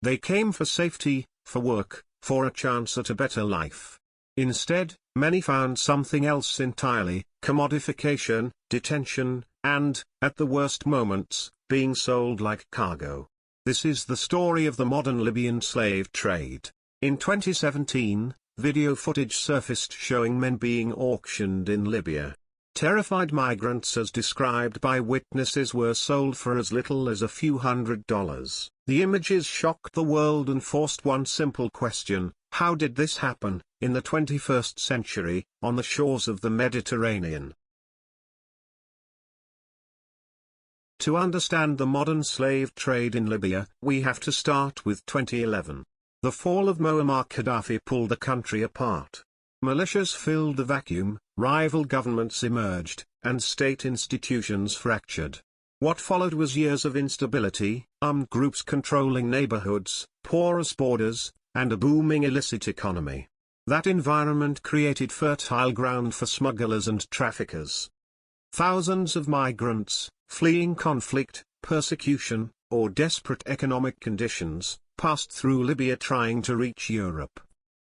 They came for safety, for work, for a chance at a better life. Instead, many found something else entirely: commodification, detention, and, at the worst moments, being sold like cargo. This is the story of the modern Libyan slave trade. In 2017, video footage surfaced showing men being auctioned in Libya. Terrified migrants, as described by witnesses, were sold for as little as a few $100s. The images shocked the world and forced one simple question: how did this happen, in the 21st century, on the shores of the Mediterranean? To understand the modern slave trade in Libya, we have to start with 2011. The fall of Muammar Gaddafi pulled the country apart. Militias filled the vacuum, rival governments emerged, and state institutions fractured. What followed was years of instability, armed groups controlling neighborhoods, porous borders, and a booming illicit economy. That environment created fertile ground for smugglers and traffickers. Thousands of migrants, fleeing conflict, persecution, or desperate economic conditions, passed through Libya trying to reach Europe.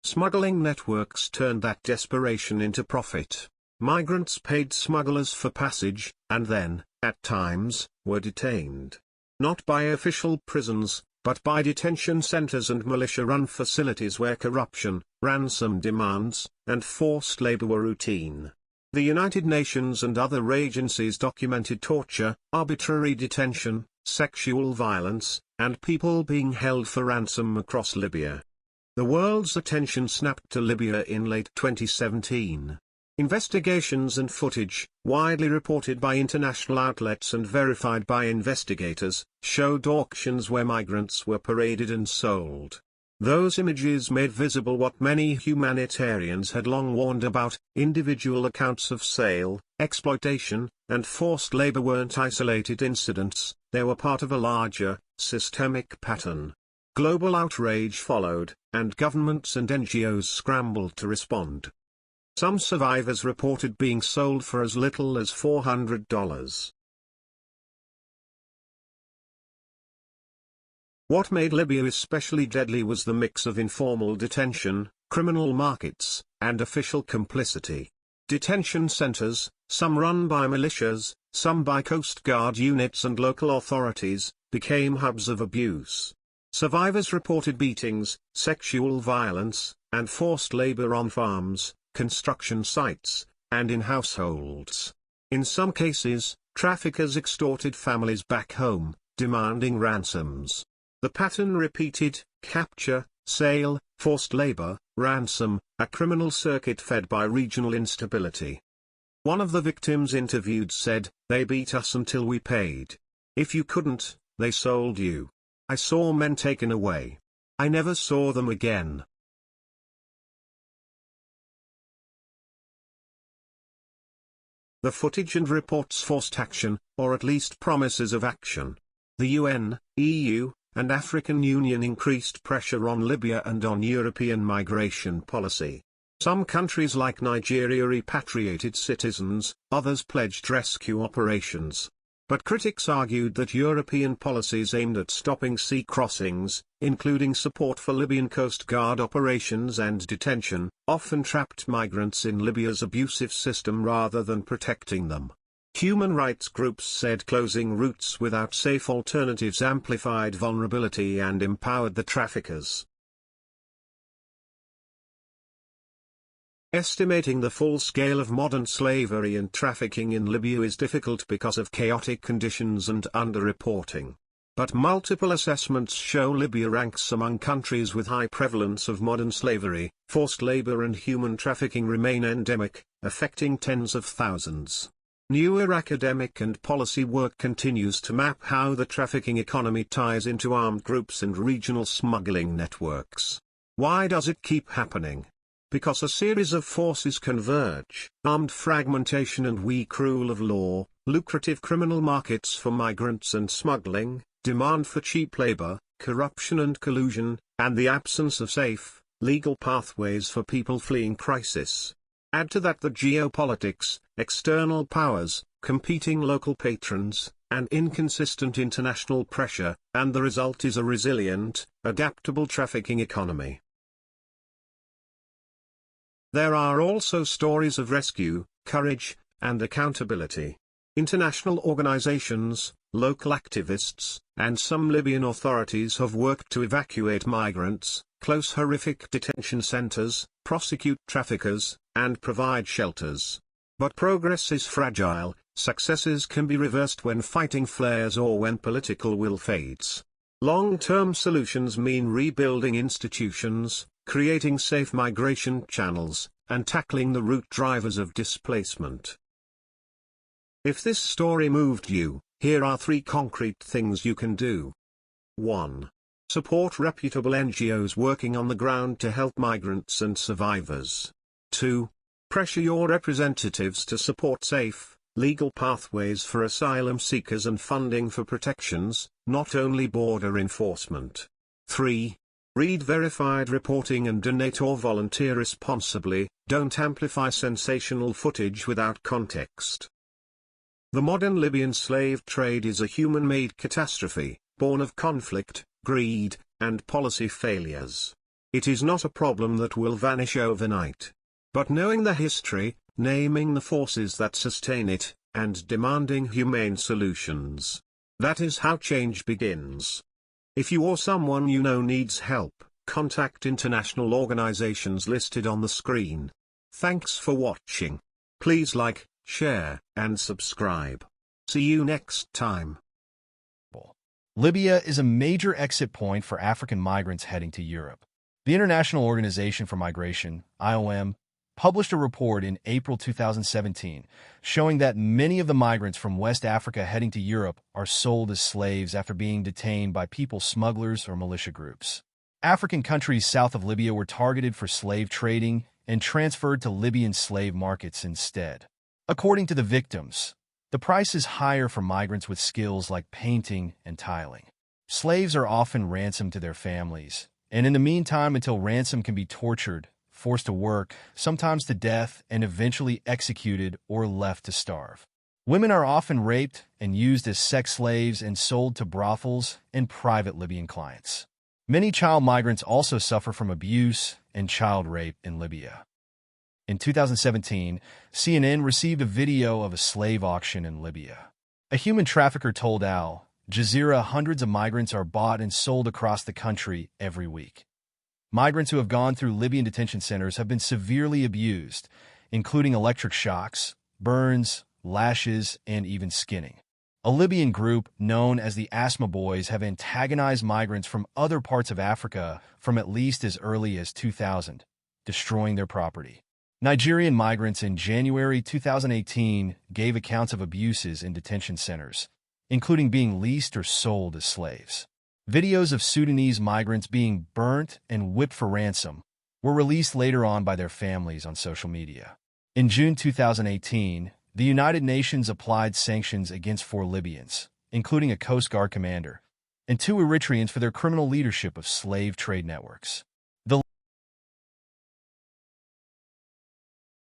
Smuggling networks turned that desperation into profit. Migrants paid smugglers for passage, and then, at times, were detained. Not by official prisons, but by detention centers and militia-run facilities where corruption, ransom demands, and forced labor were routine. The United Nations and other agencies documented torture, arbitrary detention, sexual violence, and people being held for ransom across Libya. The world's attention snapped to Libya in late 2017. Investigations and footage, widely reported by international outlets and verified by investigators, showed auctions where migrants were paraded and sold. Those images made visible what many humanitarians had long warned about: individual accounts of sale, exploitation, and forced labor weren't isolated incidents, they were part of a larger, systemic pattern. Global outrage followed, and governments and NGOs scrambled to respond. Some survivors reported being sold for as little as $400. What made Libya especially deadly was the mix of informal detention, criminal markets, and official complicity. Detention centers, some run by militias, some by Coast Guard units and local authorities, became hubs of abuse. Survivors reported beatings, sexual violence, and forced labor on farms, construction sites, and in households. In some cases, traffickers extorted families back home, demanding ransoms. The pattern repeated: capture, sale, forced labor, ransom, a criminal circuit fed by regional instability. One of the victims interviewed said, "They beat us until we paid. If you couldn't, they sold you. I saw men taken away. I never saw them again." The footage and reports forced action, or at least promises of action. The UN, EU, and African Union increased pressure on Libya and on European migration policy. Some countries like Nigeria repatriated citizens, others pledged rescue operations. But critics argued that European policies aimed at stopping sea crossings, including support for Libyan Coast Guard operations and detention, often trapped migrants in Libya's abusive system rather than protecting them. Human rights groups said closing routes without safe alternatives amplified vulnerability and empowered the traffickers. Estimating the full scale of modern slavery and trafficking in Libya is difficult because of chaotic conditions and underreporting. But multiple assessments show Libya ranks among countries with high prevalence of modern slavery. Forced labor and human trafficking remain endemic, affecting tens of thousands. Newer academic and policy work continues to map how the trafficking economy ties into armed groups and regional smuggling networks. Why does it keep happening? Because a series of forces converge: armed fragmentation and weak rule of law, lucrative criminal markets for migrants and smuggling, demand for cheap labor, corruption and collusion, and the absence of safe, legal pathways for people fleeing crisis. Add to that the geopolitics, external powers, competing local patrons, and inconsistent international pressure, and the result is a resilient, adaptable trafficking economy. There are also stories of rescue, courage, and accountability. International organizations, local activists, and some Libyan authorities have worked to evacuate migrants, close horrific detention centers, prosecute traffickers, and provide shelters. But progress is fragile. Successes can be reversed when fighting flares or when political will fades. Long-term solutions mean rebuilding institutions, creating safe migration channels, and tackling the root drivers of displacement. If this story moved you, here are 3 concrete things you can do. 1. Support reputable NGOs working on the ground to help migrants and survivors. 2. Pressure your representatives to support safe, legal pathways for asylum seekers and funding for protections, not only border enforcement. 3. Read verified reporting and donate or volunteer responsibly. Don't amplify sensational footage without context. The modern Libyan slave trade is a human-made catastrophe, born of conflict, greed, and policy failures. It is not a problem that will vanish overnight. But knowing the history, naming the forces that sustain it, and demanding humane solutions. That is how change begins. If you or someone you know needs help, contact international organizations listed on the screen. Thanks for watching. Please like, share, and subscribe. See you next time. Libya is a major exit point for African migrants heading to Europe. The International Organization for Migration, IOM, published a report in April 2017 showing that many of the migrants from West Africa heading to Europe are sold as slaves after being detained by people smugglers or militia groups. African countries south of Libya were targeted for slave trading and transferred to Libyan slave markets instead. According to the victims, the price is higher for migrants with skills like painting and tiling. Slaves are often ransomed to their families, and in the meantime, until ransom can be tortured, forced to work, sometimes to death, and eventually executed or left to starve. Women are often raped and used as sex slaves and sold to brothels and private Libyan clients. Many child migrants also suffer from abuse and child rape in Libya. In 2017, CNN received a video of a slave auction in Libya. A human trafficker told Al Jazeera hundreds of migrants are bought and sold across the country every week. Migrants who have gone through Libyan detention centers have been severely abused, including electric shocks, burns, lashes, and even skinning. A Libyan group known as the Asthma Boys have antagonized migrants from other parts of Africa from at least as early as 2000, destroying their property. Nigerian migrants in January 2018 gave accounts of abuses in detention centers, including being leased or sold as slaves. Videos of Sudanese migrants being burnt and whipped for ransom were released later on by their families on social media. In June 2018, the United Nations applied sanctions against 4 Libyans, including a Coast Guard commander, and 2 Eritreans for their criminal leadership of slave trade networks.